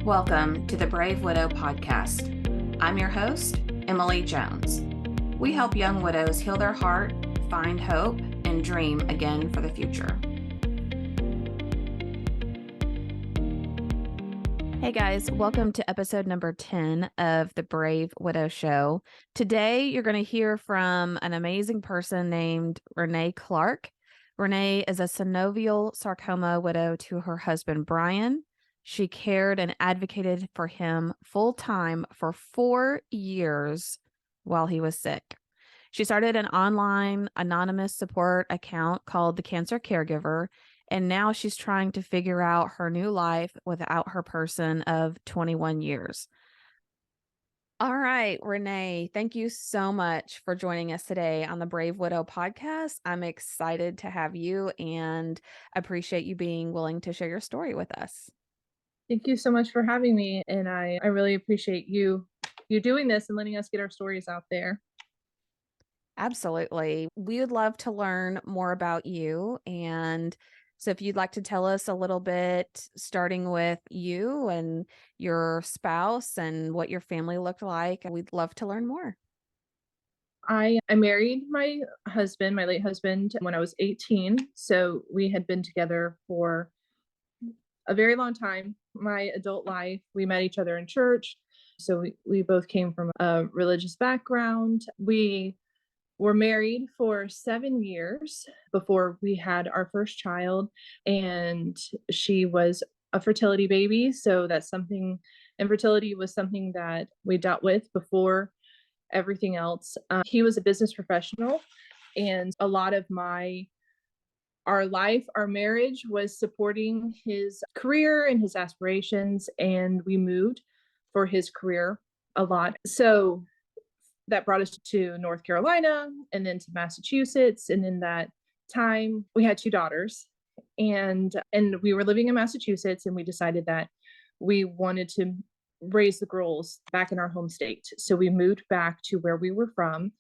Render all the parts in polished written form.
Welcome to the Brave Widow podcast. I'm your host, Emily Jones. We help young widows heal their heart, find hope, and dream again for the future. Hey guys, welcome to episode number 10 of the Brave Widow Show. Today, you're going to hear from an amazing person named Renee Clark. Renee is a synovial sarcoma widow to her husband, Brian. She cared and advocated for him full-time for 4 years while he was sick. She started an online anonymous support account called the Cancer Caregiver, and now she's trying to figure out her new life without her person of 21 years. All right, Renee, thank you so much for joining us today on the Brave Widow podcast. I'm excited to have you and appreciate you being willing to share your story with us. Thank you so much for having me. And I really appreciate you doing this and letting us get our stories out there. Absolutely. We would love to learn more about you. And so if you'd like to tell us a little bit, starting with you and your spouse and what your family looked like, we'd love to learn more. I married my husband, my late husband, when I was 18. So we had been together for a very long time. My adult life, we met each other in church. So we both came from a religious background. We were married for 7 years before we had our first child, and she was a fertility baby. So that's something, infertility was something that we dealt with before everything else. He was a business professional, and a lot of our marriage was supporting his career and his aspirations, and we moved for his career a lot. So that brought us to North Carolina and then to Massachusetts. And in that time, we had 2 daughters, and we were living in Massachusetts, and we decided that we wanted to raise the girls back in our home state. So we moved back to where we were from,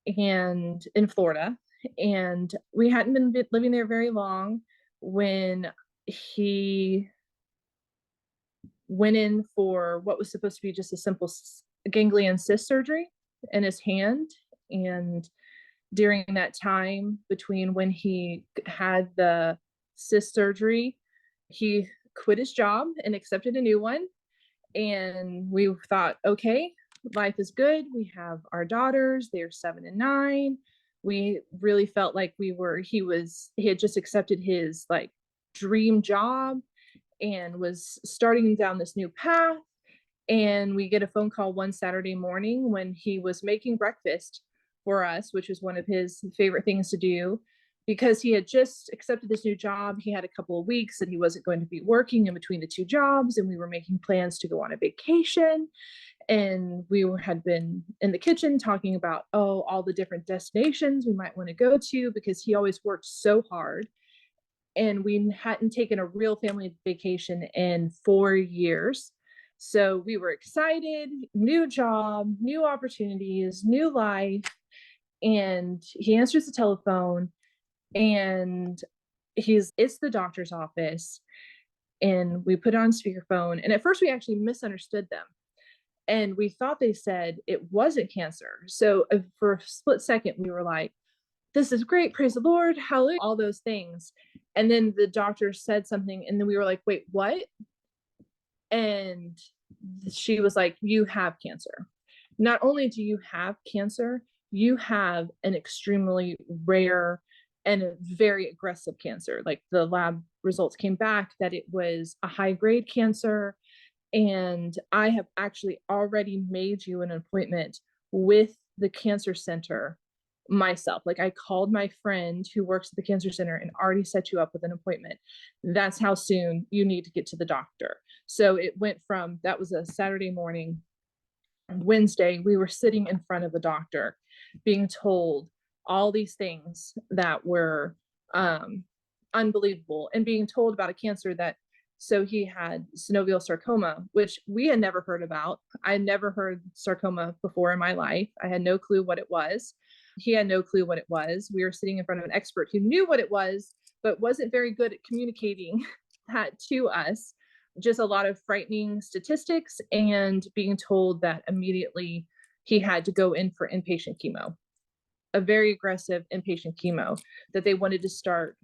and in Florida. And we hadn't been living there very long when he went in for what was supposed to be just a simple ganglion cyst surgery in his hand. And during that time between when he had the cyst surgery, he quit his job and accepted a new one. And we thought, okay, life is good. We have our daughters, they're 7 and 9. We really felt like he had just accepted his like dream job and was starting down this new path. And we get a phone call one Saturday morning when he was making breakfast for us, which was one of his favorite things to do, because he had just accepted this new job. He had a couple of weeks that he wasn't going to be working in between the 2 jobs, and we were making plans to go on a vacation. And we had been in the kitchen talking about, all the different destinations we might want to go to, because he always worked so hard. And we hadn't taken a real family vacation in 4 years. So we were excited, new job, new opportunities, new life. And he answers the telephone, and it's the doctor's office. And we put it on speakerphone. And at first we actually misunderstood them. And we thought they said it wasn't cancer. So for a split second, we were like, this is great. Praise the Lord. Hallelujah. All those things. And then the doctor said something. And then we were like, wait, what? And she was like, you have cancer. Not only do you have cancer, you have an extremely rare and a very aggressive cancer. Like the lab results came back that it was a high grade cancer. And I have actually already made you an appointment with the cancer center myself. Like I called my friend who works at the cancer center and already set you up with an appointment. That's how soon you need to get to the doctor. So it went from, that was a Saturday morning. Wednesday, we were sitting in front of the doctor being told all these things that were unbelievable, and being told about a cancer that, so he had synovial sarcoma, which we had never heard about. I had never heard sarcoma before in my life. I had no clue what it was. He had no clue what it was. We were sitting in front of an expert who knew what it was, but wasn't very good at communicating that to us. just a lot of frightening statistics and being told that immediately he had to go in for inpatient chemo, a very aggressive inpatient chemo that they wanted to start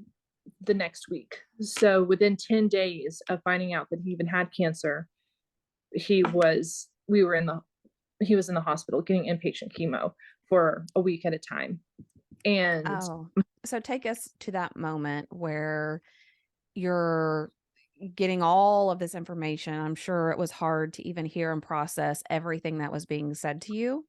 the next week. So within 10 days of finding out that he even had cancer, he was we were in the he was in the hospital getting inpatient chemo for a week at a time. And Oh, so take us to that moment where you're getting all of this information. I'm sure it was hard to even hear and process everything that was being said to you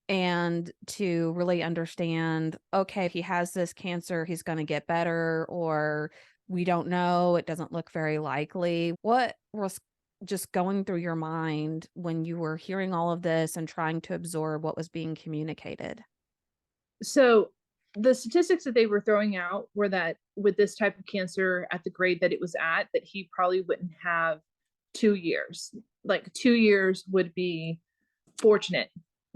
and to really understand, okay, if he has this cancer, he's going to get better, or we don't know, it doesn't look very likely. What was just going through your mind when you were hearing all of this and trying to absorb what was being communicated? so the statistics that they were throwing out were that with this type of cancer at the grade that it was at, that he probably wouldn't have 2 years. Like 2 years would be fortunate,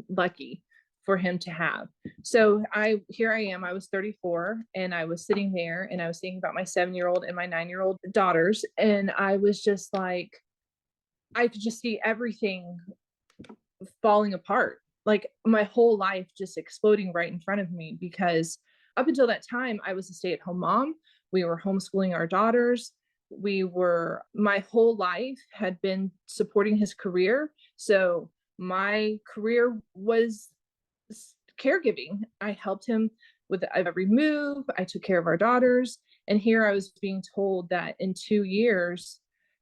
lucky for him to have. So here I am, I was 34 and I was sitting there and I was thinking about my 7-year-old and my 9-year-old daughters. And I was just like, I could just see everything falling apart, like my whole life just exploding right in front of me. Because up until that time, I was a stay-at-home mom. We were homeschooling our daughters. My whole life had been supporting his career. So my career was caregiving. I helped him with every move. I took care of our daughters. And here I was being told that in 2 years,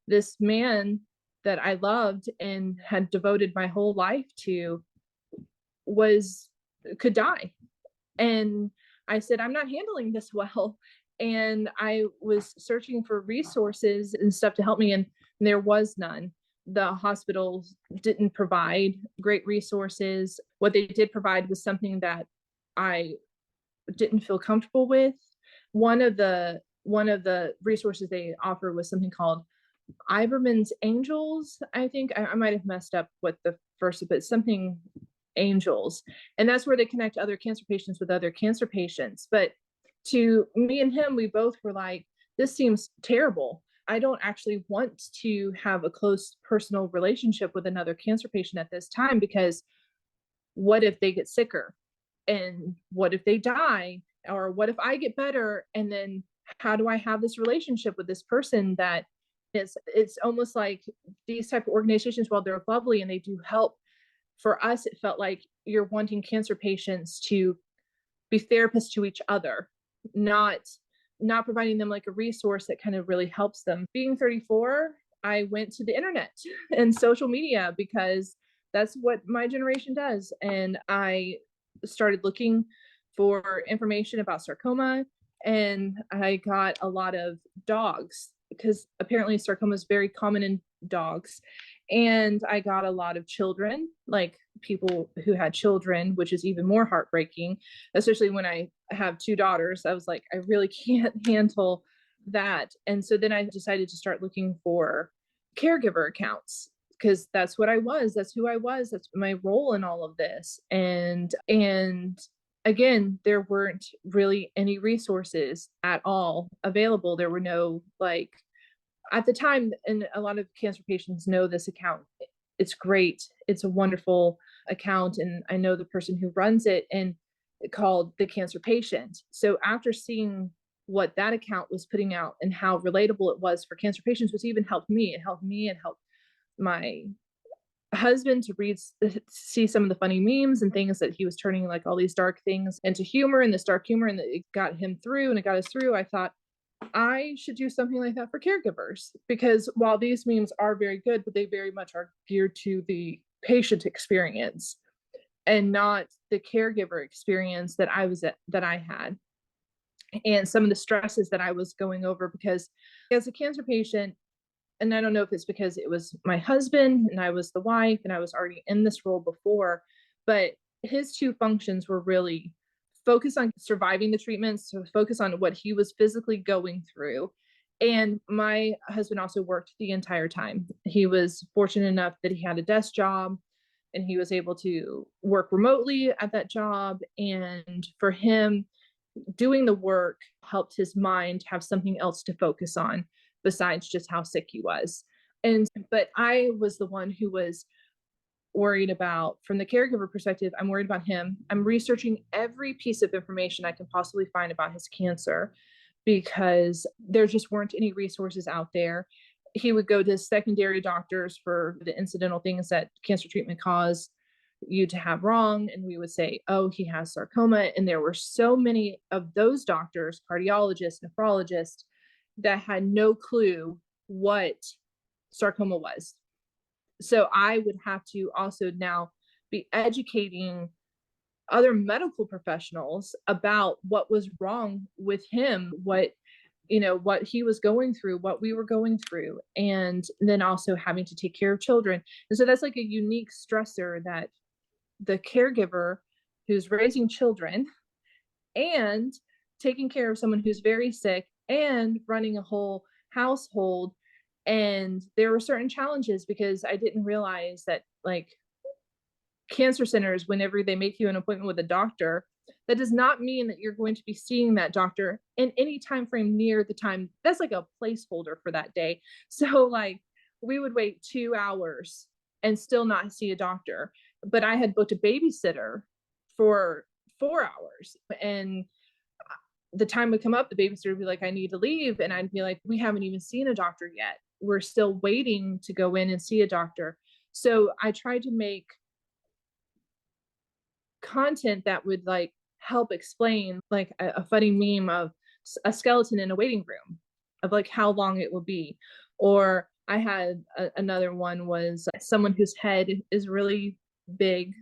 this man that I loved and had devoted my whole life to was could die. And I said, I'm not handling this well. And I was searching for resources and stuff to help me, and there was none. The hospitals didn't provide great resources. What they did provide was something that I didn't feel comfortable with. One of the resources they offer was something called Iberman's Angels. I think I might have messed up what the first, but something Angels. And that's where they connect other cancer patients with other cancer patients. But to me and him, we both were like, this seems terrible. I don't actually want to have a close personal relationship with another cancer patient at this time, because what if they get sicker? And what if they die? Or what if I get better? And then how do I have this relationship with this person that it's almost like these type of organizations, while they're lovely and they do help, for us, it felt like you're wanting cancer patients to be therapists to each other, not not providing them like a resource that kind of really helps them. Being 34, I went to the internet and social media because that's what my generation does. And I started looking for information about sarcoma, and I got a lot of dogs because apparently sarcoma is very common in dogs. And I got a lot of children, like people who had children, which is even more heartbreaking, especially when I have two daughters. I was like, I really can't handle that. And so then I decided to start looking for caregiver accounts, because that's what I was. That's who I was. That's my role in all of this. And again, there weren't really any resources at all available. There were no, like, at the time, and a lot of cancer patients know this account. It's great. It's a wonderful account. And I know the person who runs it, and called The Cancer Patient. So after seeing what that account was putting out and how relatable it was for cancer patients, which even helped me. It helped me and helped my husband to see some of the funny memes and things that he was turning like all these dark things into humor, and this dark humor, and it got him through and it got us through. I thought I should do something like that for caregivers, because while these memes are very good, but they very much are geared to the patient experience and not the caregiver experience that I had, and some of the stresses that I was going over. Because as a cancer patient, and I don't know if it's because it was my husband and I was the wife and I was already in this role before, but his two functions were really focus on surviving the treatments, so focus on what he was physically going through. And my husband also worked the entire time. He was fortunate enough that he had a desk job and he was able to work remotely at that job. And for him, doing the work helped his mind have something else to focus on besides just how sick he was. But I was the one who was worried about, from the caregiver perspective, I'm worried about him. I'm researching every piece of information I can possibly find about his cancer because there just weren't any resources out there. He would go to secondary doctors for the incidental things that cancer treatment cause you to have wrong. And we would say, oh, he has sarcoma. And there were so many of those doctors, cardiologists, nephrologists, that had no clue what sarcoma was. So I would have to also now be educating other medical professionals about what was wrong with him, what he was going through, what we were going through, and then also having to take care of children. And so that's like a unique stressor that the caregiver who's raising children and taking care of someone who's very sick and running a whole household. And there were certain challenges because I didn't realize that, like, cancer centers, whenever they make you an appointment with a doctor, that does not mean that you're going to be seeing that doctor in any time frame near the time. That's like a placeholder for that day. So like we would wait 2 hours and still not see a doctor, but I had booked a babysitter for 4 hours, and the time would come up, the babysitter would be like, I need to leave, and I'd be like, we haven't even seen a doctor yet, we're still waiting to go in and see a doctor. So I tried to make content that would like help explain, like a funny meme of a skeleton in a waiting room, of like how long it will be. Or I had another one was someone whose head is really big,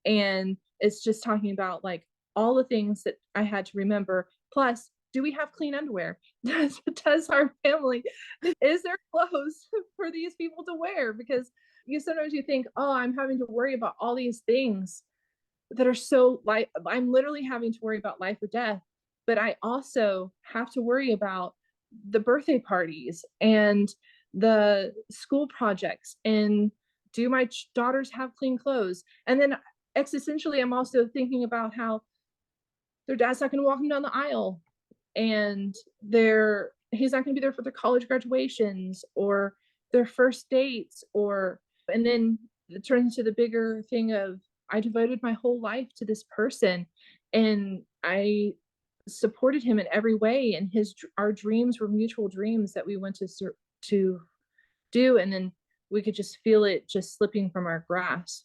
and it's just talking about like all the things that I had to remember. Plus, do we have clean underwear? Does our family, is there clothes for these people to wear? Because you sometimes you think, oh, I'm having to worry about all these things that are so like, I'm literally having to worry about life or death, but I also have to worry about the birthday parties and the school projects, and do my daughters have clean clothes? And then existentially, I'm also thinking about how their dad's not going to walk them down the aisle, and he's not going to be there for their college graduations or their first dates, or and then it turns into the bigger thing of, I devoted my whole life to this person, and I supported him in every way, and our dreams were mutual dreams that we went to do, and then we could just feel it just slipping from our grasp.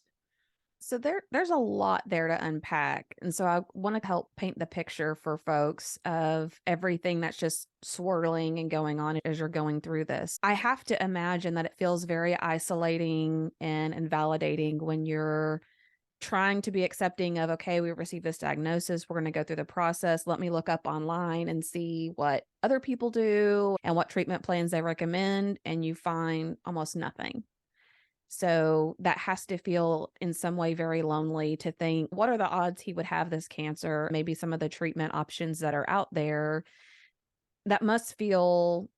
So there's a lot there to unpack. And so I want to help paint the picture for folks of everything that's just swirling and going on as you're going through this. I have to imagine that it feels very isolating and invalidating when you're trying to be accepting of, okay, we received this diagnosis, we're going to go through the process. Let me look up online and see what other people do and what treatment plans they recommend, and you find almost nothing. So that has to feel in some way very lonely to think, what are the odds he would have this cancer? Maybe some of the treatment options that are out there. That must feel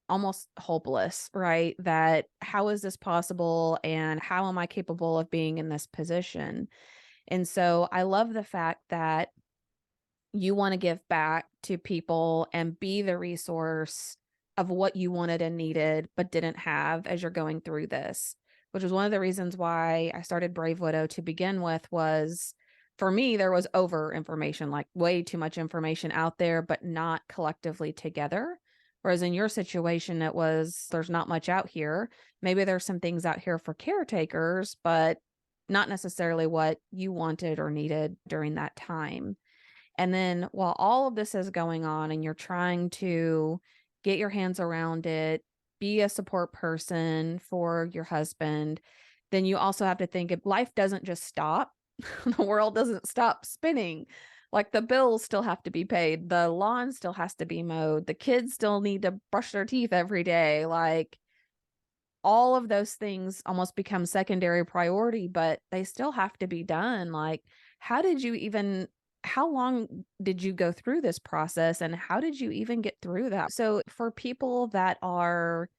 almost hopeless, right? That how is this possible? And how am I capable of being in this position? And so I love the fact that you want to give back to people and be the resource of what you wanted and needed, but didn't have as you're going through this, which was one of the reasons why I started Brave Widow to begin with. Was for me, there was over information, like way too much information out there, but not collectively together. Whereas in your situation, it was, there's not much out here. Maybe there's some things out here for caretakers, but not necessarily what you wanted or needed during that time. And then while all of this is going on and you're trying to get your hands around it, be a support person for your husband, then you also have to think, if life doesn't just stop, the world doesn't stop spinning. Like the bills still have to be paid, the lawn still has to be mowed, the kids still need to brush their teeth every day. Like all of those things almost become secondary priority, but they still have to be done. Like, how did you even, how long did you go through this process and how did you even get through that? So, for people that are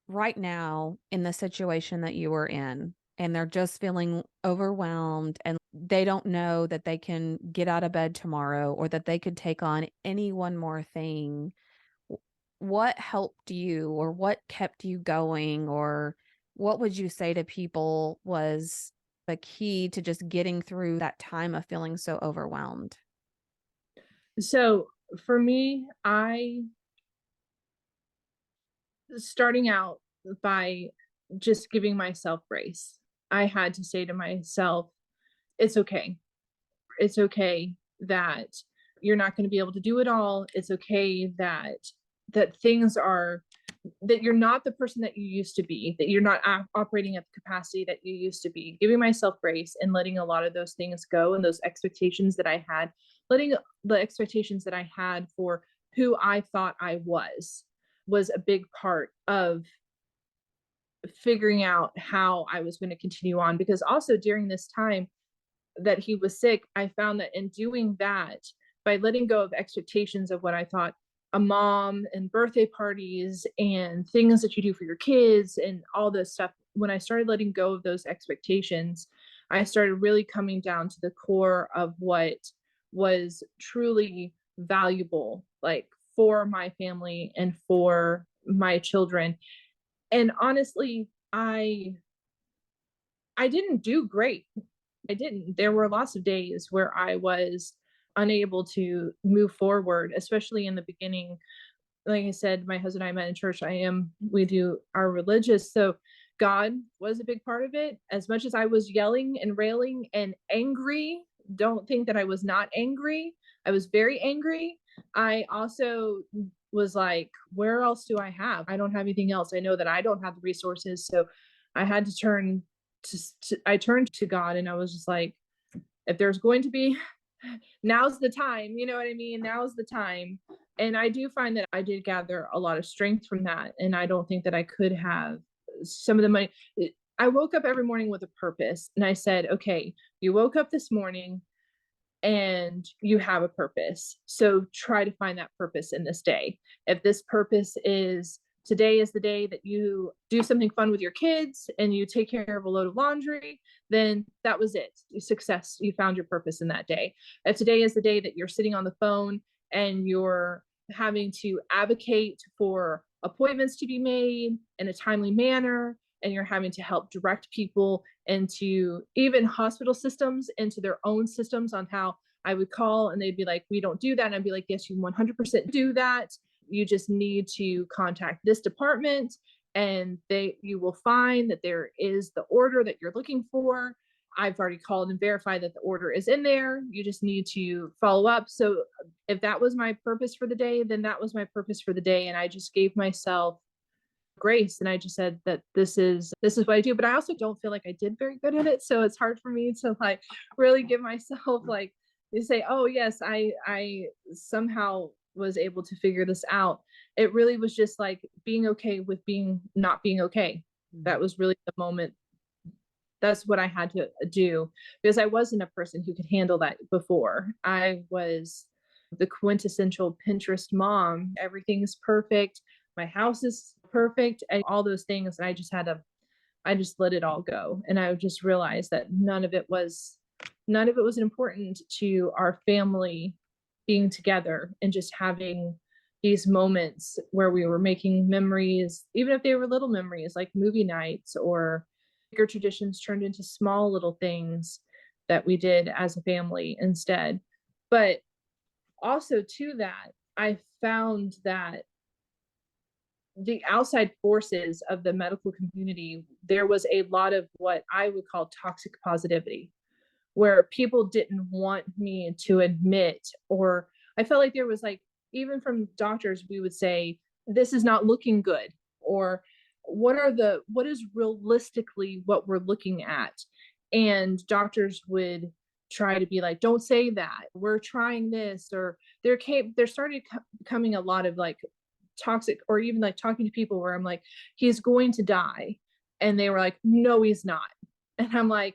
right now in the situation that you were in, and they're just feeling overwhelmed and they don't know that they can get out of bed tomorrow or that they could take on any one more thing, what helped you or what kept you going, or what would you say to people was the key to just getting through that time of feeling so overwhelmed? So for me, I starting out by just giving myself grace. I had to say to myself, it's okay. It's okay that you're not going to be able to do it all. It's okay that things are that you're not the person that you used to be, that you're not operating at the capacity that you used to be. Giving myself grace and letting a lot of those things go, and those expectations that I had, letting the expectations that I had for who I thought I was a big part of figuring out how I was going to continue on. Because also during this time that he was sick, I found that in doing that, by letting go of expectations of what I thought a mom and birthday parties and things that you do for your kids and all this stuff, when I started letting go of those expectations, I started really coming down to the core of what was truly valuable, like for my family and for my children. And honestly, I didn't do great. I didn't. There were lots of days where I was unable to move forward, especially in the beginning. Like I said, my husband and I met in church. We do our religious. So God was a big part of it. As much as I was yelling and railing and angry, don't think that I was not angry. I was very angry. I also was like, where else do I have? I don't have anything else. I know that I don't have the resources. So I had to I turned to God, and I was just like, if there's going to be, now's the time, you know what I mean? Now's the time. And I do find that I did gather a lot of strength from that. And I don't think that I could have some of the money. I woke up every morning with a purpose, and I said, okay, you woke up this morning and you have a purpose. So try to find that purpose in this day. If this purpose is today is the day that you do something fun with your kids and you take care of a load of laundry, then that was it. Success. You found your purpose in that day. If today is the day that you're sitting on the phone and you're having to advocate for appointments to be made in a timely manner, and you're having to help direct people into even hospital systems into their own systems on how I would call and they'd be like, we don't do that. And I'd be like, yes, you 100% do that. You just need to contact this department and you will find that there is the order that you're looking for. I've already called and verified that the order is in there. You just need to follow up. So if that was my purpose for the day, then that was my purpose for the day. And I just gave myself grace, and I just said that this is what I do. But I also don't feel like I did very good at it, so it's hard for me to like really give myself like to say, oh yes, I somehow was able to figure this out. It really was just like being okay with being not being okay. That was really the moment. That's what I had to do, because I wasn't a person who could handle that before. I was the quintessential Pinterest mom. Everything's perfect. My house is perfect and all those things. And I just let it all go. And I just realized that none of it was important to our family being together and just having these moments where we were making memories, even if they were little memories like movie nights, or bigger traditions turned into small little things that we did as a family instead. But also to that, I found that the outside forces of the medical community, there was a lot of what I would call toxic positivity, where people didn't want me to admit, or I felt like there was like, even from doctors, we would say, this is not looking good, or what is realistically what we're looking at. And doctors would try to be like, don't say that, we're trying this, or there started coming a lot of like toxic, or even like talking to people where I'm like, he's going to die. And they were like, no, he's not. And I'm like,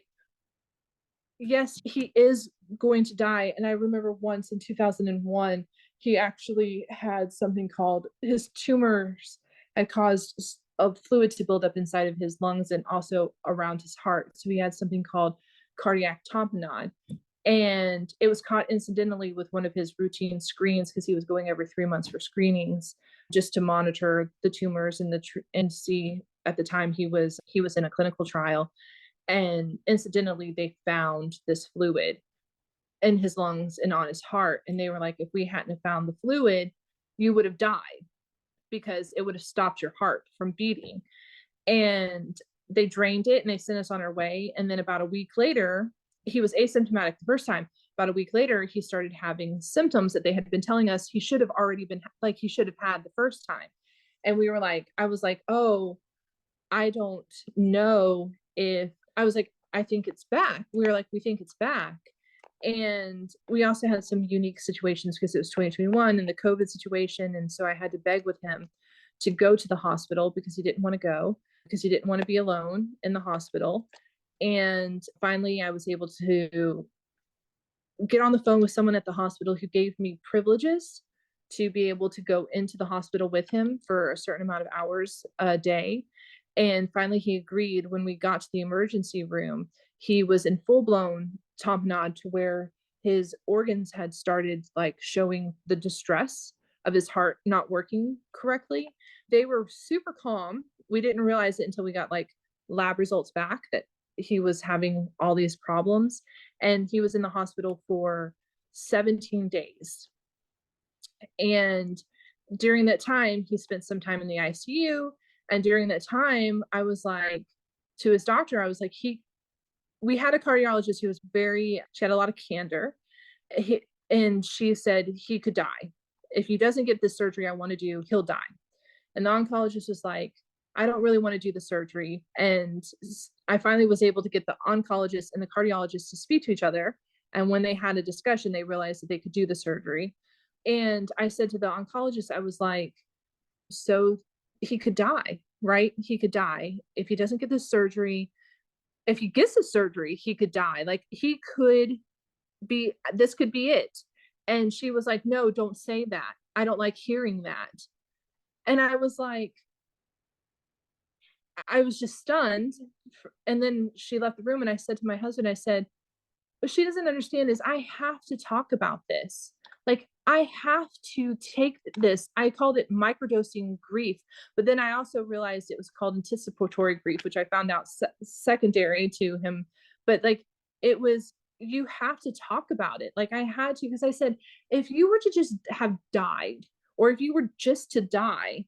yes, he is going to die. And I remember once in 2001, he actually had something called, his tumors had caused a fluid to build up inside of his lungs and also around his heart. So he had something called cardiac tamponade. And it was caught incidentally with one of his routine screens because he was going every 3 months for screenings just to monitor the tumors and see at the time he was in a clinical trial. And incidentally, they found this fluid in his lungs and on his heart. And they were like, if we hadn't have found the fluid, you would have died because it would have stopped your heart from beating. And they drained it and they sent us on our way. And then about a week later, he was asymptomatic the first time. About a week later, he started having symptoms that they had been telling us he should have already been like he should have had the first time. And we were like, I was like, oh, I don't know if I was like, I think it's back. We were like, we think it's back. And we also had some unique situations because it was 2021 and the COVID situation. And so I had to beg with him to go to the hospital because he didn't want to go, because he didn't want to be alone in the hospital. And finally, I was able to get on the phone with someone at the hospital who gave me privileges to be able to go into the hospital with him for a certain amount of hours a day. And finally, he agreed. When we got to the emergency room, he was in full blown tamponade to where his organs had started like showing the distress of his heart not working correctly. They were super calm. We didn't realize it until we got like lab results back that he was having all these problems. And he was in the hospital for 17 days. And during that time, he spent some time in the ICU. And during that time, I was like, to his doctor, I was like, we had a cardiologist who was she had a lot of candor. And she said he could die. If he doesn't get this surgery I want to do, he'll die. And the oncologist was like, I don't really want to do the surgery. And I finally was able to get the oncologist and the cardiologist to speak to each other. And when they had a discussion, they realized that they could do the surgery. And I said to the oncologist, I was like, so he could die, right? He could die. If he doesn't get the surgery, if he gets the surgery, he could die. Like this could be it. And she was like, no, don't say that. I don't like hearing that. And I was like, I was just stunned. And then she left the room and I said to my husband, I said, what she doesn't understand is I have to talk about this. Like I have to take this. I called it microdosing grief, but then I also realized it was called anticipatory grief, which I found out secondary to him. But like it was, you have to talk about it. Like I had to, because I said, if you were to just have died, or if you were just to die,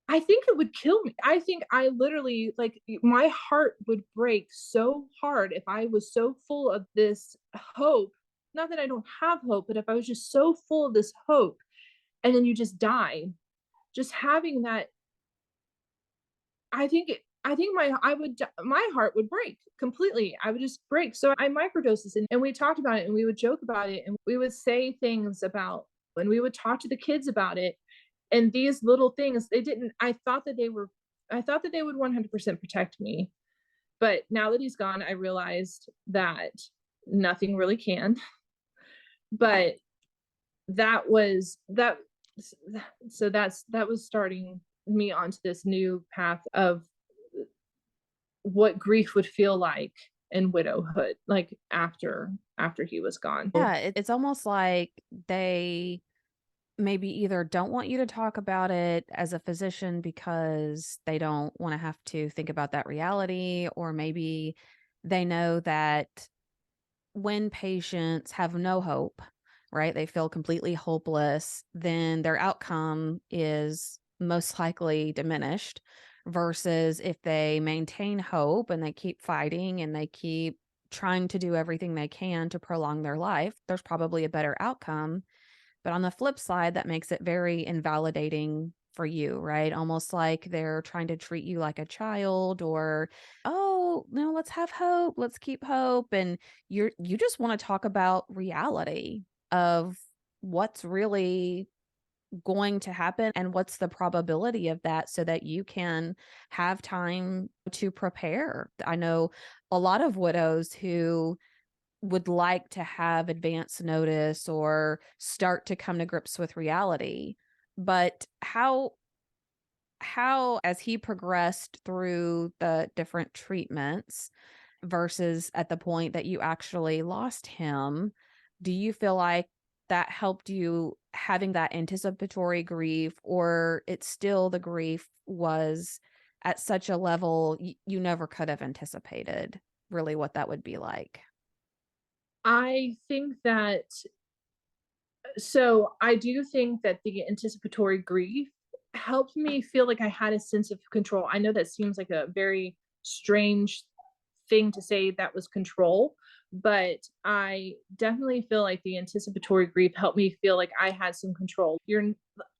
I think it would kill me. I think I literally like my heart would break so hard if I was so full of this hope. Not that I don't have hope, but if I was just so full of this hope and then you just die, just having that, I think my heart would break completely. I would just break. So I microdosed this and we talked about it and we would joke about it and we would say things about when we would talk to the kids about it. And these little things, they didn't, I thought that they would 100% protect me. But now that he's gone, I realized that nothing really can. But that was that. So that was starting me onto this new path of what grief would feel like in widowhood, like after he was gone. Yeah, it's almost like they maybe either don't want you to talk about it as a physician because they don't want to have to think about that reality, or maybe they know that when patients have no hope, right? They feel completely hopeless, then their outcome is most likely diminished versus if they maintain hope and they keep fighting and they keep trying to do everything they can to prolong their life, there's probably a better outcome. But on the flip side, that makes it very invalidating for you, right? Almost like they're trying to treat you like a child or, oh, no, let's have hope. Let's keep hope. And you just want to talk about reality of what's really going to happen and what's the probability of that so that you can have time to prepare. I know a lot of widows who would like to have advance notice or start to come to grips with reality. But how as he progressed through the different treatments, versus at the point that you actually lost him. Do you feel like that helped you having that anticipatory grief, or it's still the grief was at such a level you never could have anticipated really what that would be like? I think that so I do think that the anticipatory grief helped me feel like I had a sense of control. I know that seems like a very strange thing to say, that was control, but I definitely feel like the anticipatory grief helped me feel like I had some control.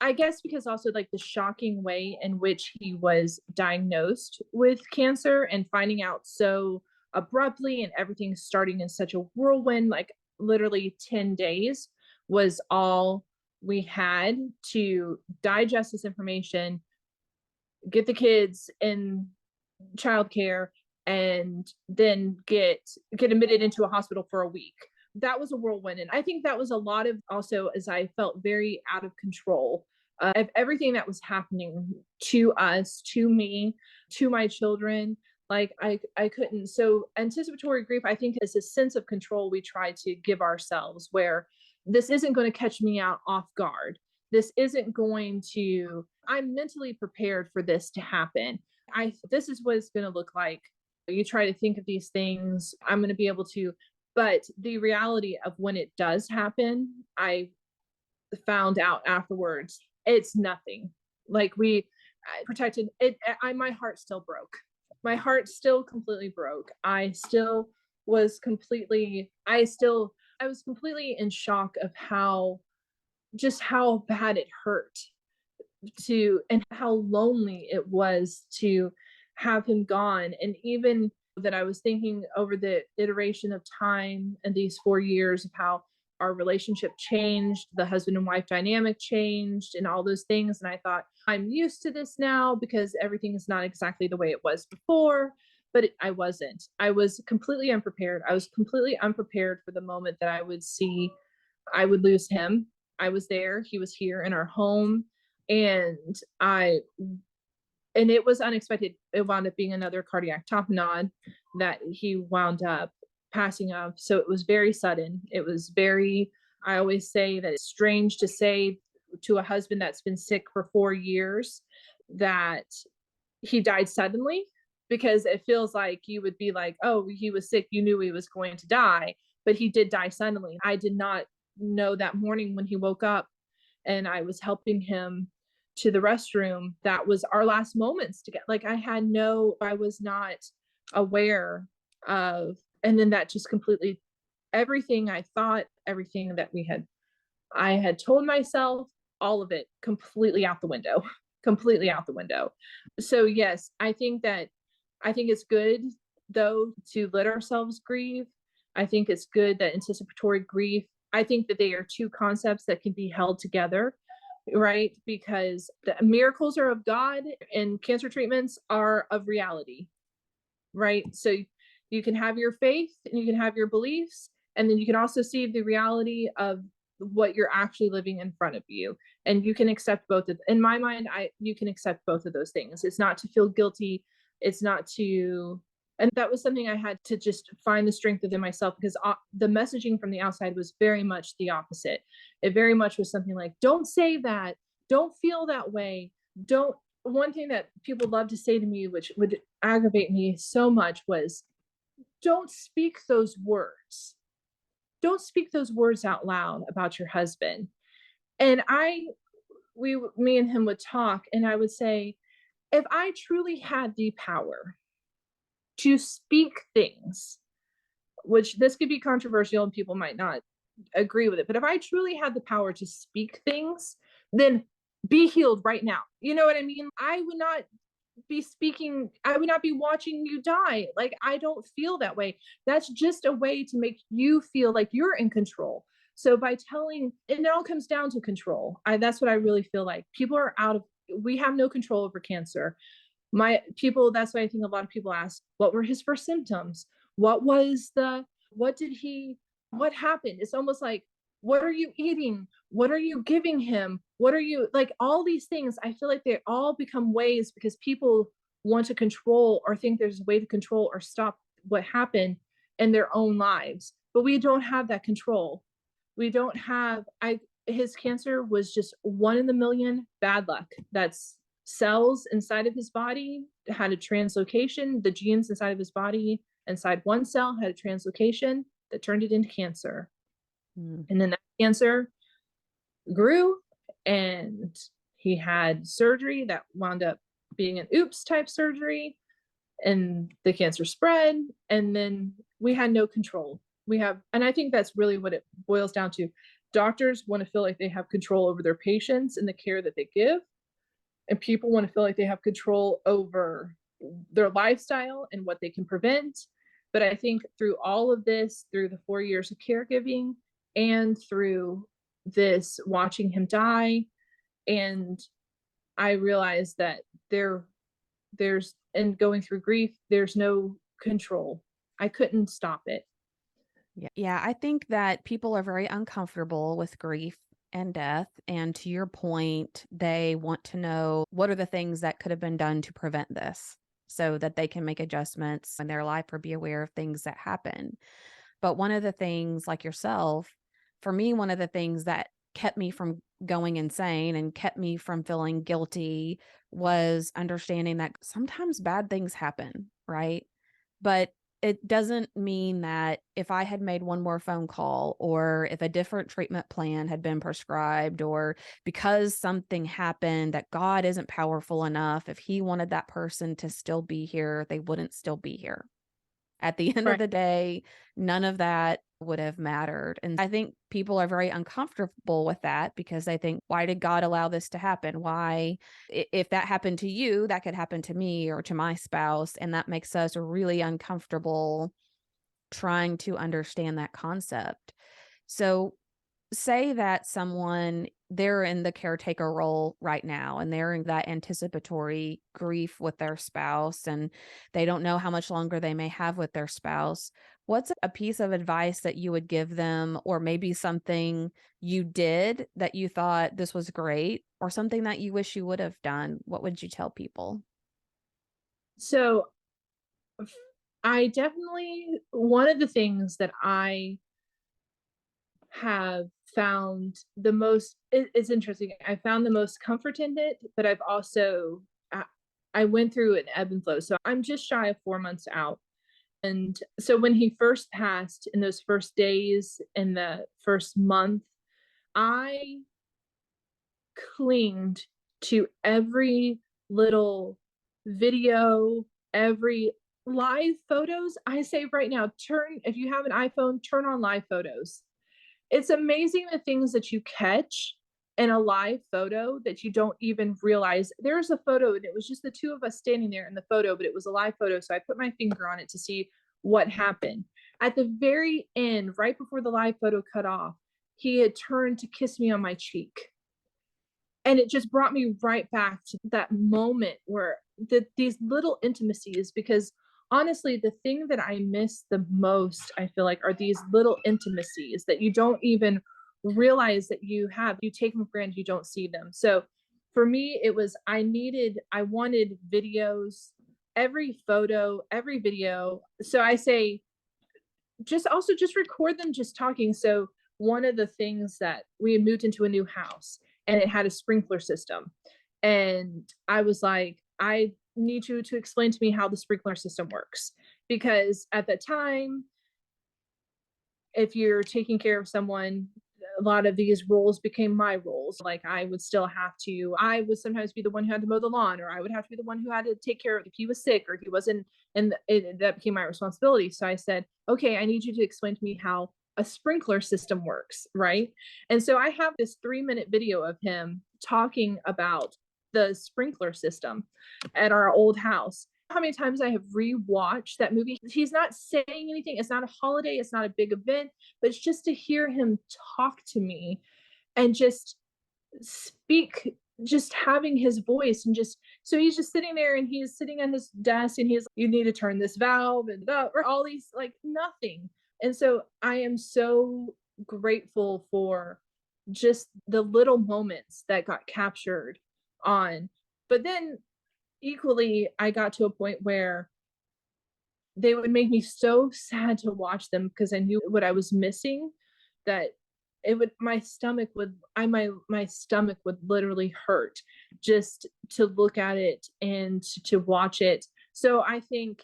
I guess because also like the shocking way in which he was diagnosed with cancer and finding out so abruptly and everything starting in such a whirlwind, like literally 10 days was all we had to digest this information, get the kids in childcare, and then get admitted into a hospital for a week. That was a whirlwind, and I think that was a lot of also as I felt very out of control of everything that was happening to us, to me, to my children. Like I couldn't. So anticipatory grief, I think, is a sense of control we try to give ourselves, where this isn't going to catch me out off guard. This isn't going to. I'm mentally prepared for this to happen. This is what it's going to look like. You try to think of these things. I'm going to be able to, but the reality of when it does happen, I found out afterwards, it's nothing. Like I protected it. My heart still broke. My heart still completely broke. I was completely in shock of just how bad it hurt and how lonely it was to have him gone. And even that I was thinking over the iteration of time and these 4 years of how our relationship changed, the husband and wife dynamic changed, and all those things. And I thought, I'm used to this now because everything is not exactly the way it was before. But I wasn't. I was completely unprepared. I was completely unprepared for the moment that I would lose him. I was there. He was here in our home. And it was unexpected. It wound up being another cardiac tamponade that he wound up passing of. So it was very sudden. It was very, I always say that it's strange to say to a husband that's been sick for 4 years that he died suddenly, because it feels like you would be like, oh, he was sick. You knew he was going to die, but he did die suddenly. I did not know that morning when he woke up and I was helping him to the restroom, that was our last moments together. Like I was not aware of, and then that just completely, everything I thought, everything that I had told myself, all of it completely out the window, completely out the window. So yes, I think it's good though to let ourselves grieve. I think it's good that anticipatory grief, I think that they are two concepts that can be held together, right? Because the miracles are of God and cancer treatments are of reality, right? So you can have your faith and you can have your beliefs, and then you can also see the reality of what you're actually living in front of you. And you can accept both of, in my mind, you can accept both of those things. It's not to feel guilty. It's not to, and that was something I had to just find the strength within myself, because the messaging from the outside was very much the opposite. It very much was something like, don't say that, don't feel that way, don't. One thing that people love to say to me, which would aggravate me so much, was don't speak those words. Don't speak those words out loud about your husband. And me and him would talk, and I would say, if I truly had the power to speak things, which this could be controversial and people might not agree with it, but if I truly had the power to speak things, then be healed right now. You know what I mean? I would not be watching you die. Like, I don't feel that way. That's just a way to make you feel like you're in control. So by telling, and it all comes down to control. That's what I really feel like. People are we have no control over cancer. That's why I think a lot of people ask, what were his first symptoms? What happened? It's almost like, what are you eating? What are you giving him? What are you, like, all these things? I feel like they all become ways because people want to control or think there's a way to control or stop what happened in their own lives, but we don't have that control. We don't have, his cancer was just 1 in a million bad luck. That's cells inside of his body had a translocation. The genes inside of his body, inside one cell, had a translocation that turned it into cancer. Mm. And then that cancer grew, and he had surgery that wound up being an oops type surgery, and the cancer spread, and then we had no control. And I think that's really what it boils down to. Doctors want to feel like they have control over their patients and the care that they give, and people want to feel like they have control over their lifestyle and what they can prevent. But I think through all of this, through the 4 years of caregiving and through this watching him die, and I realized that there's and going through grief, there's no control. I couldn't stop it. Yeah, I think that people are very uncomfortable with grief and death. And to your point, they want to know what are the things that could have been done to prevent this so that they can make adjustments in their life or be aware of things that happen. But one of the things, like yourself, for me, one of the things that kept me from going insane and kept me from feeling guilty was understanding that sometimes bad things happen, right? But it doesn't mean that if I had made one more phone call or if a different treatment plan had been prescribed or because something happened that God isn't powerful enough, if he wanted that person to still be here, they wouldn't still be here. At the end of Right. the day, none of that would have mattered. And I think people are very uncomfortable with that because they think, why did God allow this to happen? Why, if that happened to you, that could happen to me or to my spouse. And that makes us really uncomfortable trying to understand that concept. So, say that someone they're in the caretaker role right now and they're in that anticipatory grief with their spouse and they don't know how much longer they may have with their spouse. What's a piece of advice that you would give them, or maybe something you did that you thought this was great, or something that you wish you would have done? What would you tell people? So I definitely, one of the things that I have found the most, it's interesting. I found the most comfort in it, but I've also, I went through an ebb and flow. So I'm just shy of 4 months out. And so when he first passed, in those first days, in the first month, I clinged to every little video, every live photos. I say right now, if you have an iPhone, turn on live photos. It's amazing the things that you catch in a live photo that you don't even realize. There's a photo and it was just the two of us standing there in the photo, but it was a live photo. So I put my finger on it to see what happened. At the very end, right before the live photo cut off, he had turned to kiss me on my cheek. And it just brought me right back to that moment where these little intimacies, because honestly, the thing that I miss the most, I feel like, are these little intimacies that you don't even realize that you have. You take them for granted, you don't see them. So for me, it was, I wanted videos, every photo, every video. So I say, just record them just talking. So one of the things that we had moved into a new house and it had a sprinkler system. And I was like, I need you to explain to me how the sprinkler system works. Because at that time, if you're taking care of someone, a lot of these roles became my roles. Like I would sometimes be the one who had to mow the lawn, or I would have to be the one who had to take care of if he was sick or he wasn't, and that became my responsibility. So I said, okay, I need you to explain to me how a sprinkler system works, right? And so I have this 3-minute video of him talking about the sprinkler system at our old house. How many times I have rewatched that movie. He's not saying anything. It's not a holiday. It's not a big event, but it's just to hear him talk to me and just speak, just having his voice. And just, so he's just sitting there and he's sitting on his desk and he's, you need to turn this valve and or all these, like, nothing. And so I am so grateful for just the little moments that got captured on. But then equally, I got to a point where they would make me so sad to watch them because I knew what I was missing, that it would my stomach would literally hurt just to look at it and to watch it. So I think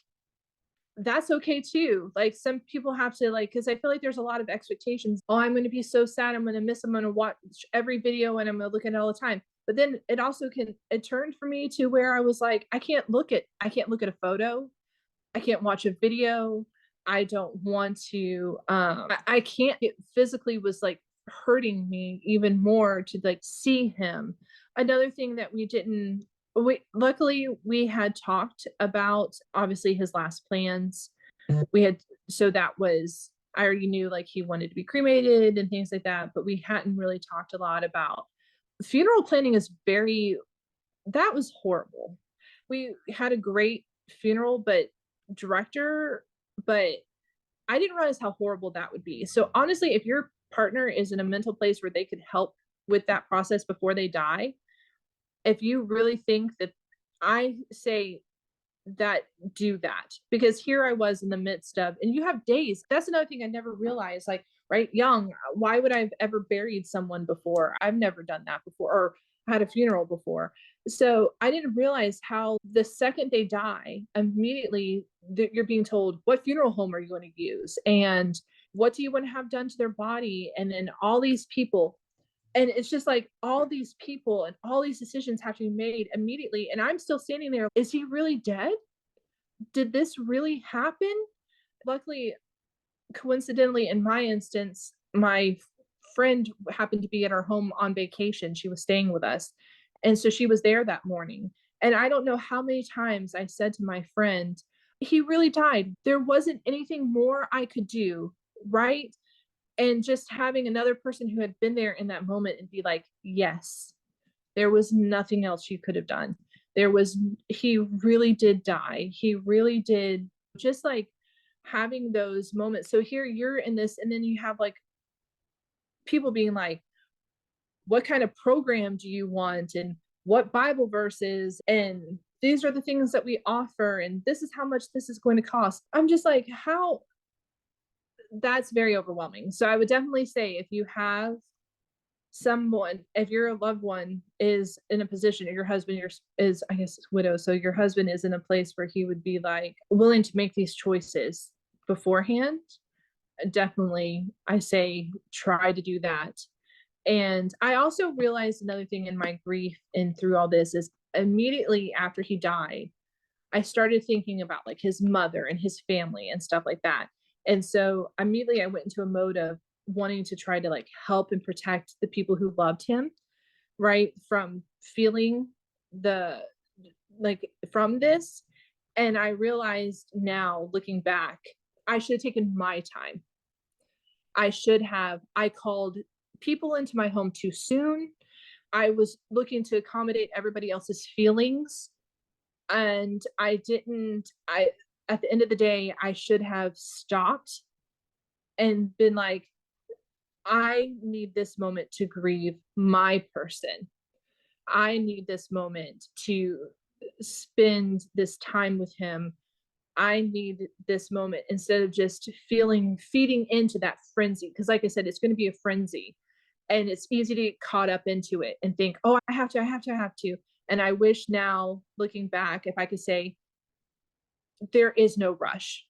that's okay too. Like some people have to like, because I feel like there's a lot of expectations. Oh, I'm going to be so sad. I'm going to miss. I'm going to watch every video and I'm going to look at it all the time. But then it also it turned for me to where I was like, I can't look at a photo. I can't watch a video. I don't want to, I can't, it physically was like hurting me even more to like see him. Another thing that luckily we had talked about obviously his last plans. We had, so that was, I already knew like he wanted to be cremated and things like that, but we hadn't really talked a lot about funeral planning that was horrible. We had a great funeral, director, but I didn't realize how horrible that would be. So honestly, if your partner is in a mental place where they could help with that process before they die, if you really think that, I say that, do that, because here I was in the midst of, and you have days. That's another thing I never realized. Like, right, young, why would I have ever buried someone before? I've never done that before or had a funeral before. So I didn't realize how the second they die, immediately you're being told, what funeral home are you going to use? And what do you want to have done to their body? And then all these people, and it's just like all these people and all these decisions have to be made immediately. And I'm still standing there. Is he really dead? Did this really happen? Luckily, coincidentally, in my instance, my friend happened to be at our home on vacation. She was staying with us. And so she was there that morning. And I don't know how many times I said to my friend, he really died. There wasn't anything more I could do. Right. And just having another person who had been there in that moment and be like, yes, there was nothing else you could have done. He really did die. He really did. Just like having those moments. So here you're in this, and then you have like people being like, what kind of program do you want? And what Bible verses? And these are the things that we offer. And this is how much this is going to cost. I'm just like, how? That's very overwhelming. So I would definitely say if you have someone, if your loved one is in a position, or your husband is, I guess, widow, so your husband is in a place where he would be like willing to make these choices beforehand, definitely I say try to do that. And I also realized another thing in my grief and through all this is immediately after he died, I started thinking about like his mother and his family and stuff like that. And so immediately I went into a mode of wanting to try to like help and protect the people who loved him, right? From feeling the, like, from this. And I realized now looking back, I should have taken my time. I called people into my home too soon. I was looking to accommodate everybody else's feelings, and I didn't. At the end of the day, I should have stopped and been like, I need this moment to grieve my person. I need this moment to spend this time with him. I need this moment, instead of just feeding into that frenzy. Because, like I said, it's going to be a frenzy. And it's easy to get caught up into it and think, oh, I have to, I have to, I have to. And I wish now, looking back, if I could say, there is no rush.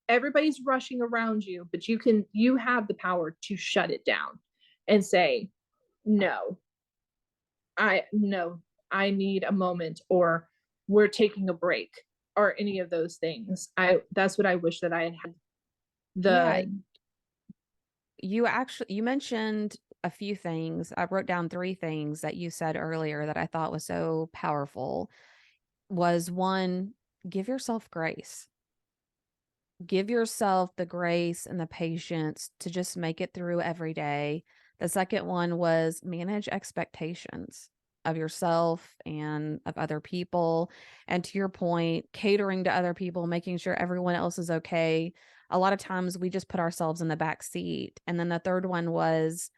Everybody's rushing around you, but you have the power to shut it down and say, no, no, I need a moment, or we're taking a break, or any of those things. That's what I wish that I had Yeah, the. you mentioned a few things. I wrote down three things that you said earlier that I thought was so powerful. Was one, give yourself grace. Give yourself the grace and the patience to just make it through every day. The second one was manage expectations of yourself and of other people. And to your point, catering to other people, making sure everyone else is okay. A lot of times we just put ourselves in the back seat. And then the third one was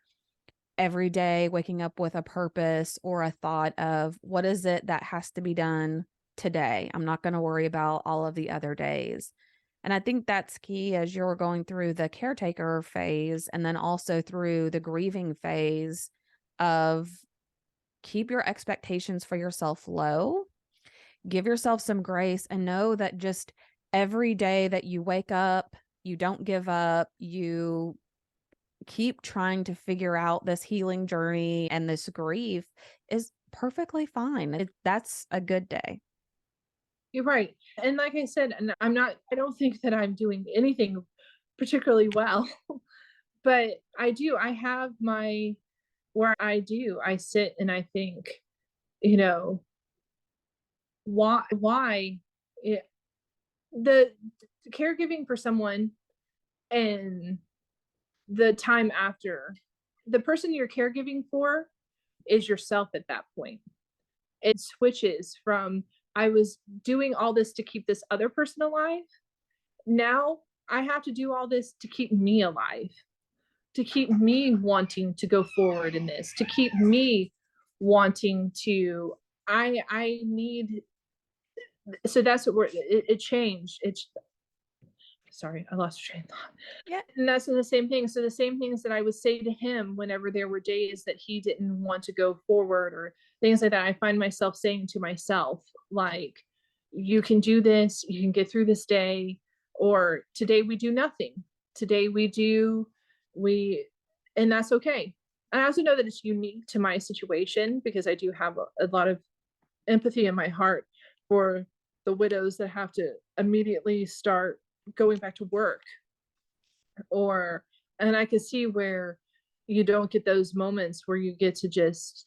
every day waking up with a purpose or a thought of what is it that has to be done today. I'm not going to worry about all of the other days. And I think that's key as you're going through the caretaker phase and then also through the grieving phase of keep your expectations for yourself low, give yourself some grace, and know that just every day that you wake up, you don't give up, you keep trying to figure out this healing journey and this grief is perfectly fine. That's a good day. You're right. And like I said, and I don't think that I'm doing anything particularly well, but I have where I sit and I think, you know, why it, the caregiving for someone and the time after, the person you're caregiving for is yourself at that point. It switches from, I was doing all this to keep this other person alive. Now I have to do all this to keep me alive, to keep me wanting to go forward in this, to keep me wanting to, I need, so that's what it changed. It's, sorry, I lost train of thought. Yeah. And that's the same thing. So the same things that I would say to him whenever there were days that he didn't want to go forward or things like that, I find myself saying to myself, like, you can do this, you can get through this day, or today we do nothing. Today we, and that's okay. I also know that it's unique to my situation because I do have a lot of empathy in my heart for the widows that have to immediately start going back to work, or, and I can see where you don't get those moments where you get to just,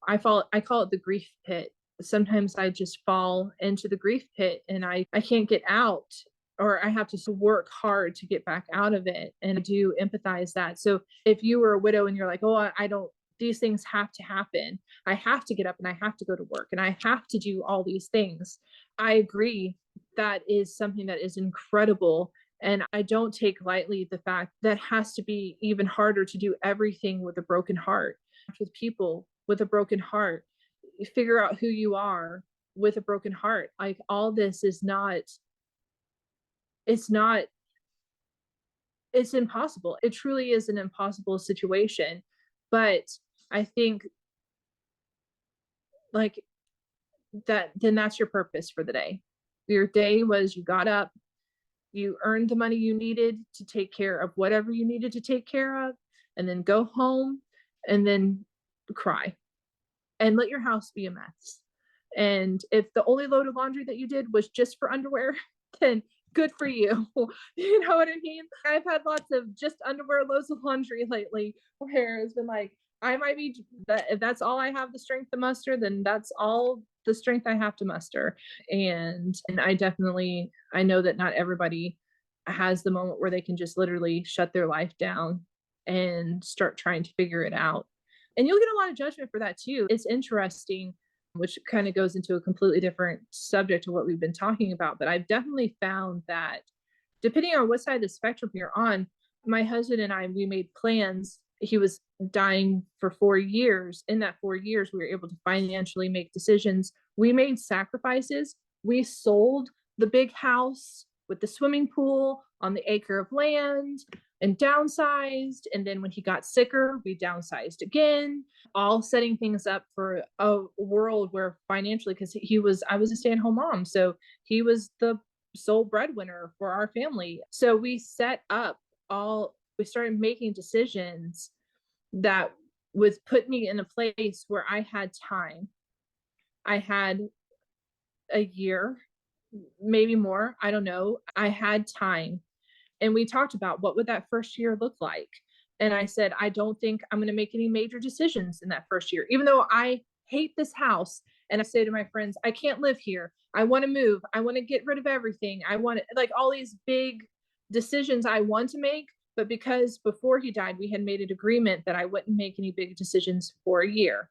I call it the grief pit. Sometimes I just fall into the grief pit and I can't get out, or I have to work hard to get back out of it. And I do empathize that. So if you were a widow and you're like, oh, I don't, these things have to happen. I have to get up and I have to go to work and I have to do all these things. I agree. That is something that is incredible. And I don't take lightly the fact that has to be even harder to do everything with a broken heart, with people with a broken heart. You figure out who you are with a broken heart. Like all this is not, it's not, it's impossible. It truly is an impossible situation. But I think like that, then that's your purpose for the day. Your day was you got up, you earned the money you needed to take care of whatever you needed to take care of, and then go home and then cry and let your house be a mess. And if the only load of laundry that you did was just for underwear, then good for you. You know what I mean? I've had lots of just underwear loads of laundry lately where it's been like, I might be that if that's all I have the strength to muster, then that's all the strength I have to muster. And I definitely, I know that not everybody has the moment where they can just literally shut their life down and start trying to figure it out. And you'll get a lot of judgment for that too. It's interesting, which kind of goes into a completely different subject to what we've been talking about. But I've definitely found that depending on what side of the spectrum you're on, my husband and I, we made plans. He was dying for 4 years. In that 4 years, we were able to financially make decisions. We made sacrifices. We sold the big house with the swimming pool on the acre of land and downsized. And then when he got sicker, we downsized again, all setting things up for a world where financially, because I was a stay-at-home mom. So he was the sole breadwinner for our family. So we set up we started making decisions that would put me in a place where I had time. I had a year, maybe more. I don't know. I had time. And we talked about what would that first year look like. And I said, I don't think I'm going to make any major decisions in that first year, even though I hate this house. And I say to my friends, I can't live here. I want to move. I want to get rid of everything. I want to, like, all these big decisions I want to make. But because before he died, we had made an agreement that I wouldn't make any big decisions for a year.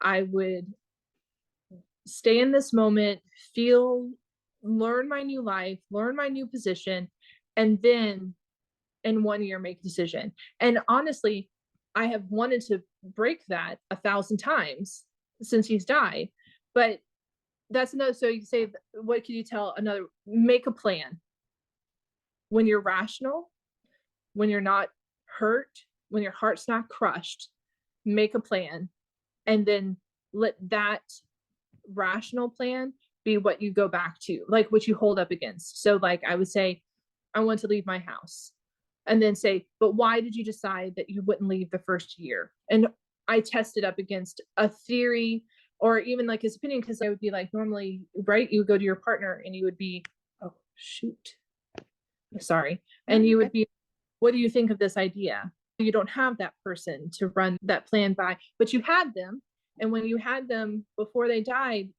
I would stay in this moment, learn my new life, learn my new position, and then in 1 year make a decision. And honestly, I have wanted to break that 1,000 times since he's died. But That's another, so you say, what can you tell another? Make a plan. When you're rational, when you're not hurt, when your heart's not crushed, make a plan. And then let that rational plan be what you go back to, like what you hold up against. So, like, I would say, I want to leave my house. And then say, but why did you decide that you wouldn't leave the first year? And I tested up against a theory or even like his opinion, because I would be like, normally, right? You would go to your partner and you would be, oh, shoot, sorry. No, And you're you good. would be, what do you think of this idea? You don't have that person to run that plan by, but you had them. And when you had them before they died,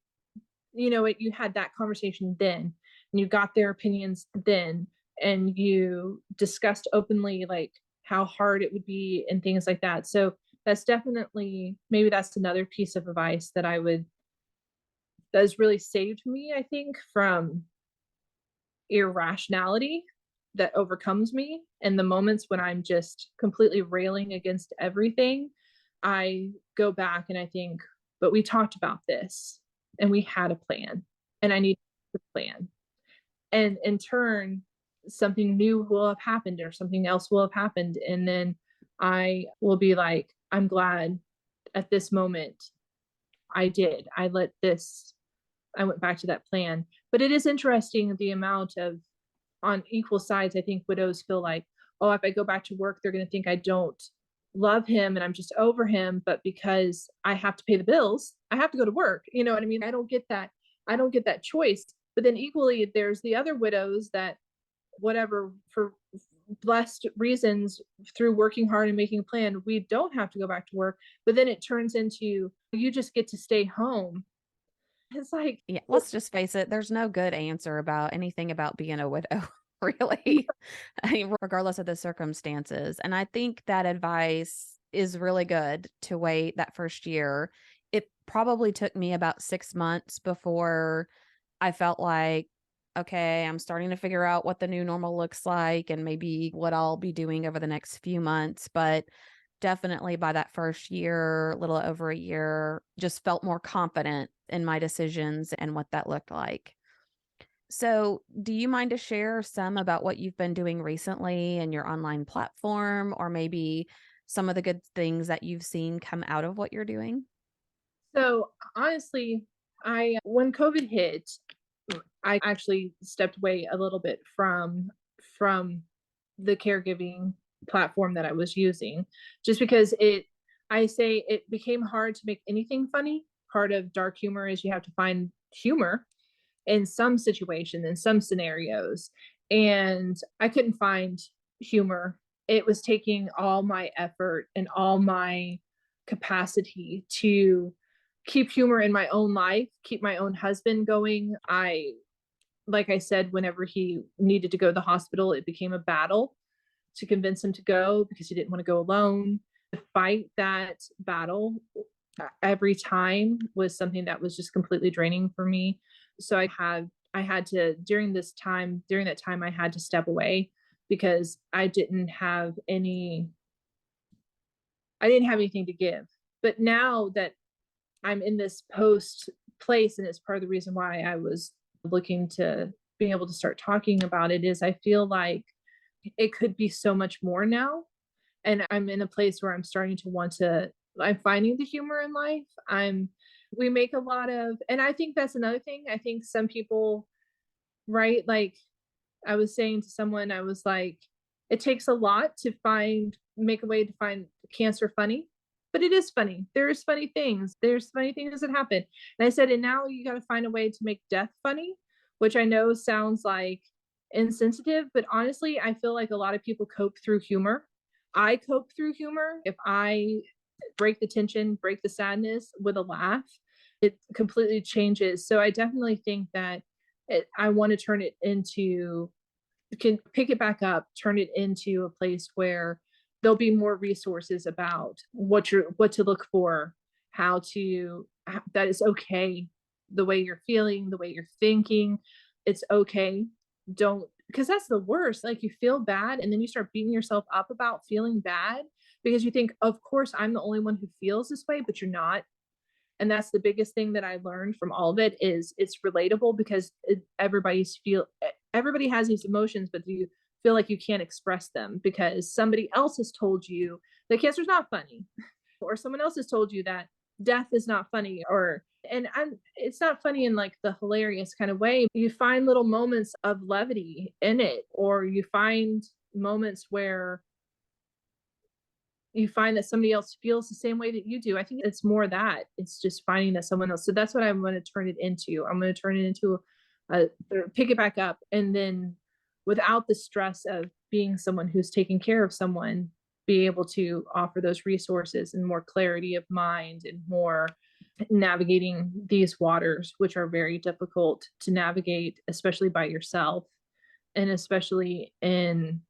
you had that conversation then, and you got their opinions then, and you discussed openly like how hard it would be and things like that. So that's definitely, maybe that's another piece of advice that has really saved me, I think, from irrationality that overcomes me. And the moments when I'm just completely railing against everything, I go back and I think, but we talked about this and we had a plan, and I need the plan. And in turn, something new will have happened or something else will have happened. And then I will be like, I'm glad at this moment I did. I went back to that plan. But it is interesting the amount of, on equal sides, I think widows feel like, oh, if I go back to work, they're going to think I don't love him and I'm just over him. But because I have to pay the bills, I have to go to work. You know what I mean? I don't get that. I don't get that choice. But then equally, there's the other widows that, whatever, for blessed reasons, through working hard and making a plan, we don't have to go back to work. But then it turns into, you just get to stay home. It's like, Yeah, let's just face it, there's no good answer about anything about being a widow, really. I mean, regardless of the circumstances. And I think that advice is really good to wait that first year. It probably took me about 6 months before I felt like, okay, I'm starting to figure out what the new normal looks like and maybe what I'll be doing over the next few months. But definitely by that first year, a little over a year, just felt more confident in my decisions and what that looked like. So, do you mind to share some about what you've been doing recently in your online platform, or maybe some of the good things that you've seen come out of what you're doing? so honestly, when COVID hit, I actually stepped away a little bit from the caregiving platform that I was using, just because I say it became hard to make anything funny. Part of dark humor is you have to find humor in some situation, in some scenarios. And I couldn't find humor. It was taking all my effort and all my capacity to keep humor in my own life, keep my own husband going. Like I said, whenever he needed to go to the hospital, it became a battle to convince him to go because he didn't want to go alone. To fight that battle every time was something that was just completely draining for me. So I had to, during that time I had to step away because I didn't have anything to give. But now that I'm in this post place, and it's part of the reason why I was looking to being able to start talking about it, is I feel like it could be so much more now. And I'm in a place where I'm finding the humor in life. We make a lot of, and I think that's another thing. I think some people, right? Like, I was saying to someone, I was like, it takes a lot to make a way to find cancer funny, but it is funny. There's funny things. There's funny things that happen. And I said, and now you got to find a way to make death funny, which I know sounds like insensitive, but honestly, I feel like a lot of people cope through humor. I cope through humor. If I break the tension, break the sadness with a laugh, it completely changes. So I definitely think that I want to turn it into, can pick it back up, turn it into a place where there'll be more resources about what to look for, that is okay, the way you're feeling, the way you're thinking, it's okay. Don't, because that's the worst. Like, you feel bad and then you start beating yourself up about feeling bad because you think, of course, I'm the only one who feels this way, but you're not. And that's the biggest thing that I learned from all of it is it's relatable because everybody has these emotions, but you feel like you can't express them because somebody else has told you that cancer's not funny, or someone else has told you that death is not funny, or it's not funny in like the hilarious kind of way. You find little moments of levity in it, or you find moments where you find that somebody else feels the same way that you do. I think it's more that it's just finding that someone else. So that's what I'm going to turn it into. I'm going to turn it into pick it back up. And then without the stress of being someone who's taking care of someone, be able to offer those resources and more clarity of mind and more navigating these waters, which are very difficult to navigate, especially by yourself and especially in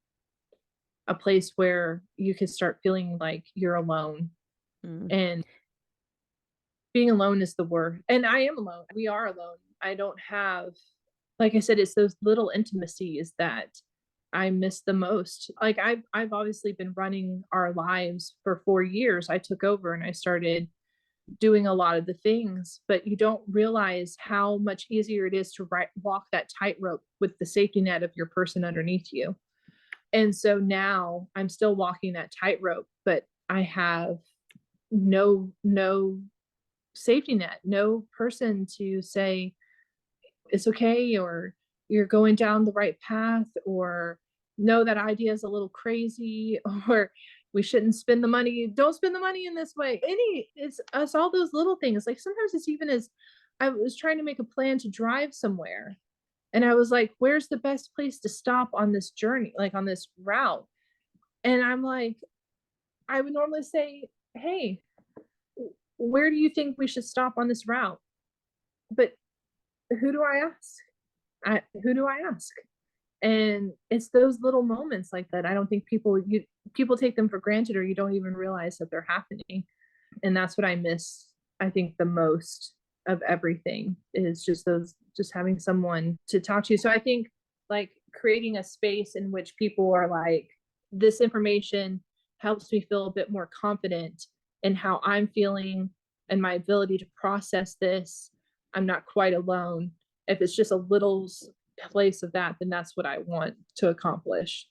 a place where you can start feeling like you're alone. Mm. And being alone is the worst. And I am alone. We are alone. I don't have, like I said, it's those little intimacies that I miss the most. Like I've obviously been running our lives for 4 years. I took over and I started doing a lot of the things, but you don't realize how much easier it is to walk that tightrope with the safety net of your person underneath you. And so now I'm still walking that tightrope, but I have no safety net, no person to say it's okay, or you're going down the right path, or no, that idea is a little crazy, or we shouldn't spend the money. Don't spend the money in this way. It's all those little things. Like sometimes it's even as I was trying to make a plan to drive somewhere. And I was like, where's the best place to stop on this journey, like on this route? And I'm like, I would normally say, hey, where do you think we should stop on this route? But who do I ask? Who do I ask? And it's those little moments like that. I don't think people take them for granted, or you don't even realize that they're happening. And that's what I miss, I think, the most of everything is just having someone to talk to. So I think like creating a space in which people are like, this information helps me feel a bit more confident in how I'm feeling and my ability to process this. I'm not quite alone. If it's just a little place of that, then that's what I want to accomplish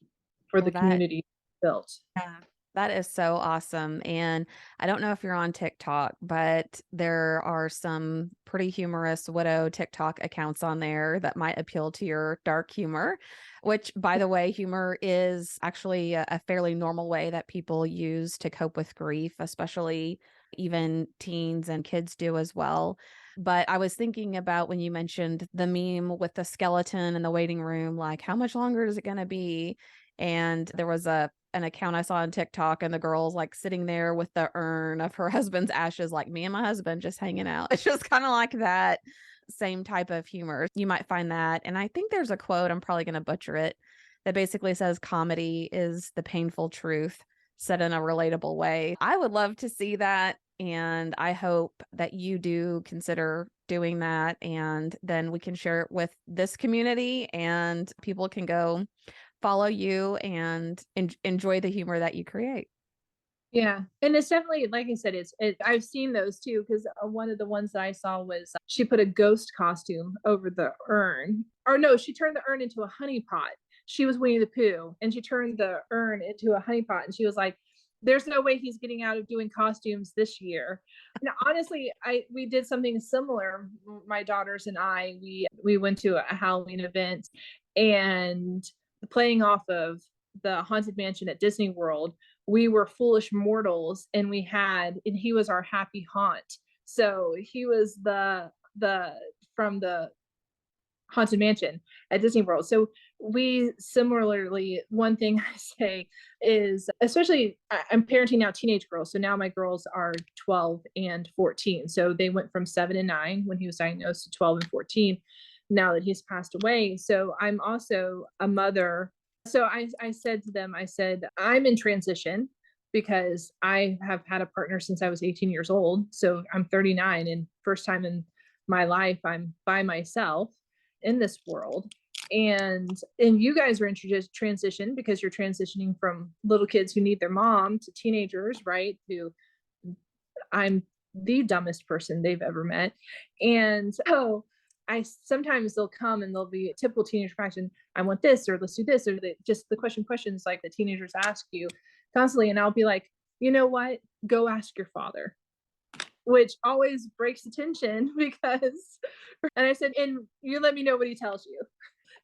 for Well, the community built. yeah, that is so awesome. And I don't know if you're on TikTok, but there are some pretty humorous widow TikTok accounts on there that might appeal to your dark humor, which, by the way, humor is actually a fairly normal way that people use to cope with grief, especially even teens and kids do as well. But I was thinking about when you mentioned the meme with the skeleton in the waiting room, like, how much longer is it going to be? And there was an account I saw on TikTok, and the girl's like sitting there with the urn of her husband's ashes, like me and my husband just hanging out. It's just kind of like that same type of humor. You might find that. And I think there's a quote, I'm probably going to butcher it, that basically says comedy is the painful truth said in a relatable way. I would love to see that. And I hope that you do consider doing that. And then we can share it with this community and people can go follow you and enjoy the humor that you create. Yeah. And it's definitely, like I said, I've seen those too, because one of the ones that I saw was she put a ghost costume over the urn. Or no, she turned the urn into a honey pot. She was Winnie the Pooh, and she turned the urn into a honey pot. And she was like, there's no way he's getting out of doing costumes this year. And honestly, we did something similar. My daughters and we went to a Halloween event, and playing off of the Haunted Mansion at Disney World, we were foolish mortals, and he was our happy haunt. So he was the from the Haunted Mansion at Disney World. So we similarly, one thing I say is, especially I'm parenting now teenage girls. So now my girls are 12 and 14. So they went from 7 and 9 when he was diagnosed to 12 and 14 now that he's passed away. So I'm also a mother. So I said to them, I said, I'm in transition because I have had a partner since I was 18 years old. So I'm 39, and first time in my life, I'm by myself in this world. And you guys are in transition because you're transitioning from little kids who need their mom to teenagers, right? I'm the dumbest person they've ever met. And so I sometimes they'll come and they'll be typical teenage question. I want this, or let's do this, or just the questions like the teenagers ask you constantly. And I'll be like, you know what? Go ask your father, which always breaks the tension because, and I said, and you let me know what he tells you.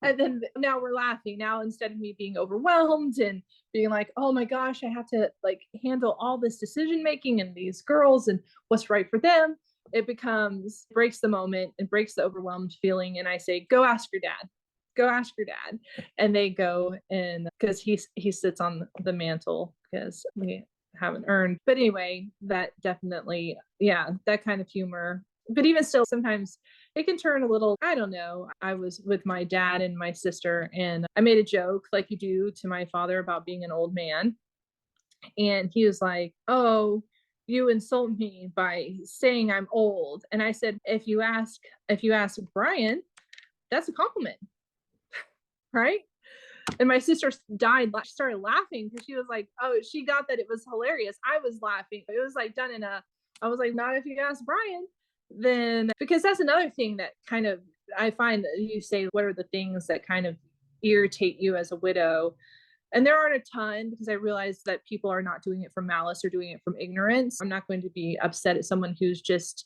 And then now we're laughing. Now, instead of me being overwhelmed and being like, oh my gosh, I have to like handle all this decision making and these girls and what's right for them, it becomes breaks the moment and breaks the overwhelmed feeling. And I say, go ask your dad. Go ask your dad. And they go, and because he sits on the mantle because we haven't earned. But anyway, that definitely, yeah, that kind of humor. But even still, sometimes it can turn a little, I don't know. I was with my dad and my sister, and I made a joke like you do to my father about being an old man. And he was like, oh, you insult me by saying I'm old. And I said, if you ask Brian, that's a compliment, right? And my sister died. She started laughing because she was like, oh, she got that it was hilarious. I was laughing. It was like done in a, I was like, not if you ask Brian. Then, because that's another thing that kind of, I find that you say, what are the things that kind of irritate you as a widow? And there aren't a ton because I realize that people are not doing it from malice or doing it from ignorance. I'm not going to be upset at someone who's just,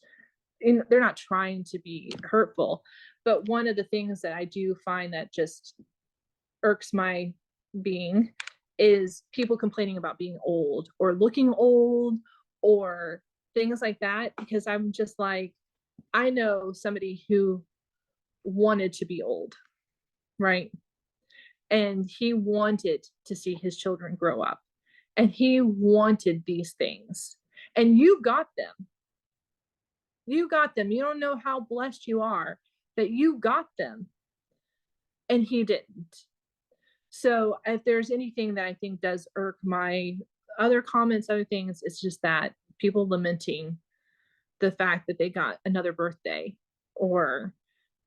they're not trying to be hurtful. But one of the things that I do find that just irks my being is people complaining about being old or looking old or things like that, because I'm just like, I know somebody who wanted to be old, right? And he wanted to see his children grow up and he wanted these things. And you got them. You got them. You don't know how blessed you are that you got them. And he didn't. So if there's anything that I think does irk my other comments, other things, it's just that people lamenting the fact that they got another birthday or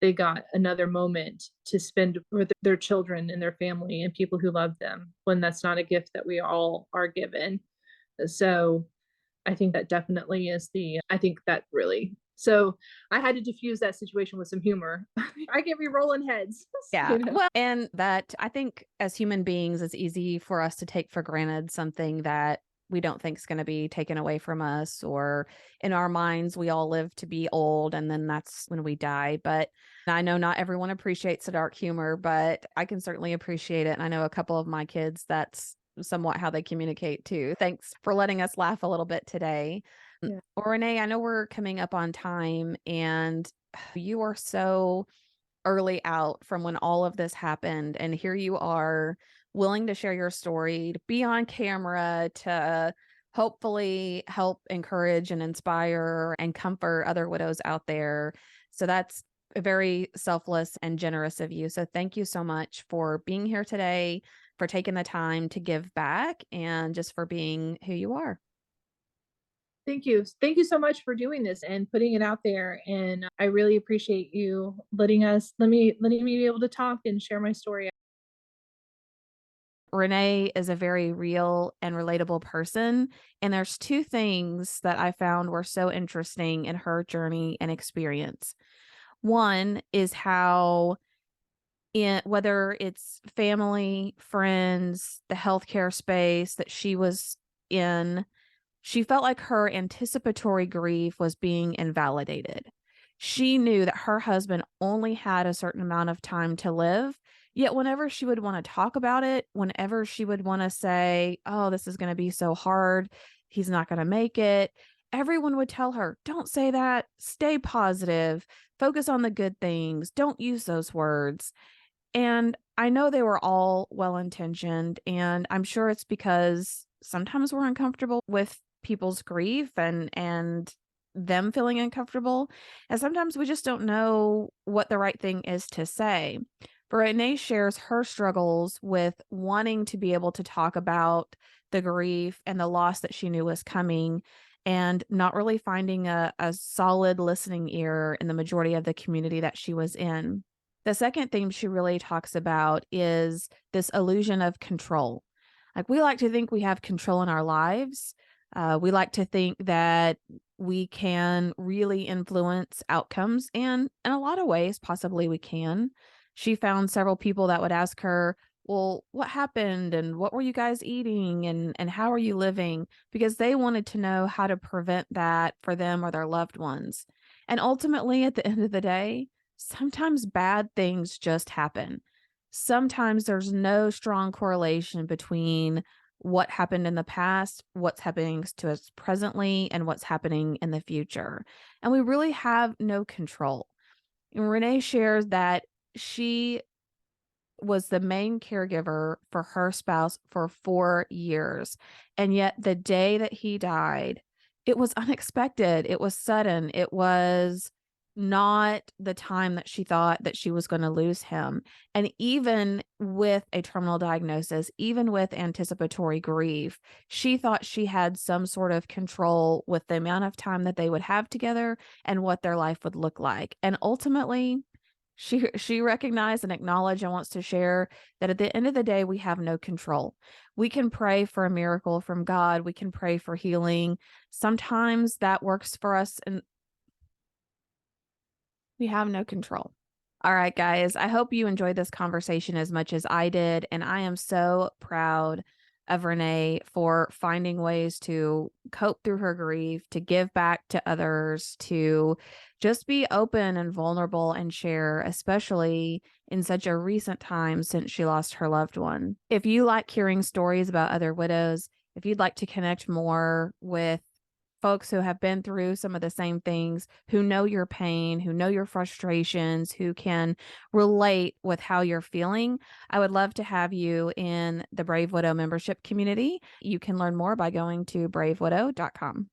they got another moment to spend with their children and their family and people who love them, when that's not a gift that we all are given. So I think that definitely is I think that really, so I had to diffuse that situation with some humor. I can be rolling heads. Yeah. Well, and that I think as human beings, it's easy for us to take for granted something that we don't think is going to be taken away from us, or in our minds, we all live to be old and then that's when we die. But I know not everyone appreciates the dark humor, but I can certainly appreciate it. And I know a couple of my kids, that's somewhat how they communicate too. Thanks for letting us laugh a little bit today. Yeah. Well, Renee, I know we're coming up on time and you are so early out from when all of this happened. And here you are willing to share your story, to be on camera, to hopefully help encourage and inspire and comfort other widows out there. So that's very selfless and generous of you. So thank you so much for being here today, for taking the time to give back, and just for being who you are. Thank you. Thank you so much for doing this and putting it out there. And I really appreciate you letting me be able to talk and share my story. Renee is a very real and relatable person. And there's two things that I found were so interesting in her journey and experience. One is how, whether it's family, friends, the healthcare space that she was in, she felt like her anticipatory grief was being invalidated. She knew that her husband only had a certain amount of time to live. Yet, whenever she would want to talk about it, whenever she would want to say, oh, this is going to be so hard, he's not going to make it, everyone would tell her, don't say that, stay positive, focus on the good things, don't use those words. And I know they were all well intentioned, and I'm sure it's because sometimes we're uncomfortable with people's grief and them feeling uncomfortable, and sometimes we just don't know what the right thing is to say. But Renee shares her struggles with wanting to be able to talk about the grief and the loss that she knew was coming, and not really finding a solid listening ear in the majority of the community that she was in. The second theme she really talks about is this illusion of control. Like, we like to think we have control in our lives, We like to think that we can really influence outcomes, and in a lot of ways, possibly we can. She found several people that would ask her, well, what happened and what were you guys eating and how are you living? Because they wanted to know how to prevent that for them or their loved ones. And ultimately, at the end of the day, sometimes bad things just happen. Sometimes there's no strong correlation between what happened in the past, what's happening to us presently, and what's happening in the future. And we really have no control. And Renee shares that she was the main caregiver for her spouse for 4 years. And yet the day that he died, it was unexpected. It was sudden. It was not the time that she thought that she was going to lose him. And even with a terminal diagnosis, even with anticipatory grief, she thought she had some sort of control with the amount of time that they would have together and what their life would look like. And ultimately, she recognized and acknowledged and wants to share that at the end of the day, we have no control. We can pray for a miracle from God. We can pray for healing. Sometimes that works for us, and we have no control. All right, guys, I hope you enjoyed this conversation as much as I did. And I am so proud of Renee for finding ways to cope through her grief, to give back to others, to just be open and vulnerable and share, especially in such a recent time since she lost her loved one. If you like hearing stories about other widows, if you'd like to connect more with folks who have been through some of the same things, who know your pain, who know your frustrations, who can relate with how you're feeling, I would love to have you in the Brave Widow membership community. You can learn more by going to bravewidow.com.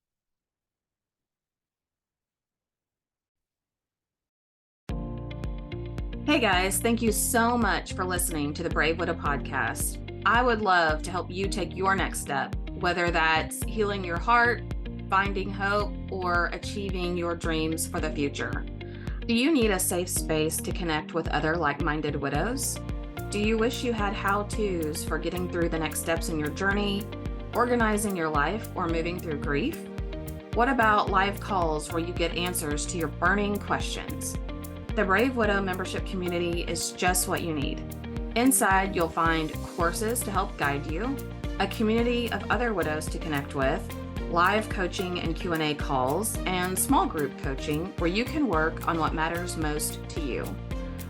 Hey guys, thank you so much for listening to the Brave Widow podcast. I would love to help you take your next step, whether that's healing your heart, finding hope, or achieving your dreams for the future. Do you need a safe space to connect with other like-minded widows? Do you wish you had how-tos for getting through the next steps in your journey, organizing your life, or moving through grief? What about live calls where you get answers to your burning questions? The Brave Widow membership community is just what you need. Inside, you'll find courses to help guide you, a community of other widows to connect with, live coaching and Q&A calls, and small group coaching where you can work on what matters most to you.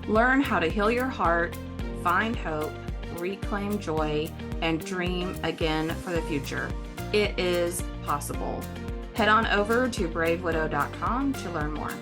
Learn how to heal your heart, find hope, reclaim joy, and dream again for the future. It is possible. Head on over to bravewidow.com to learn more.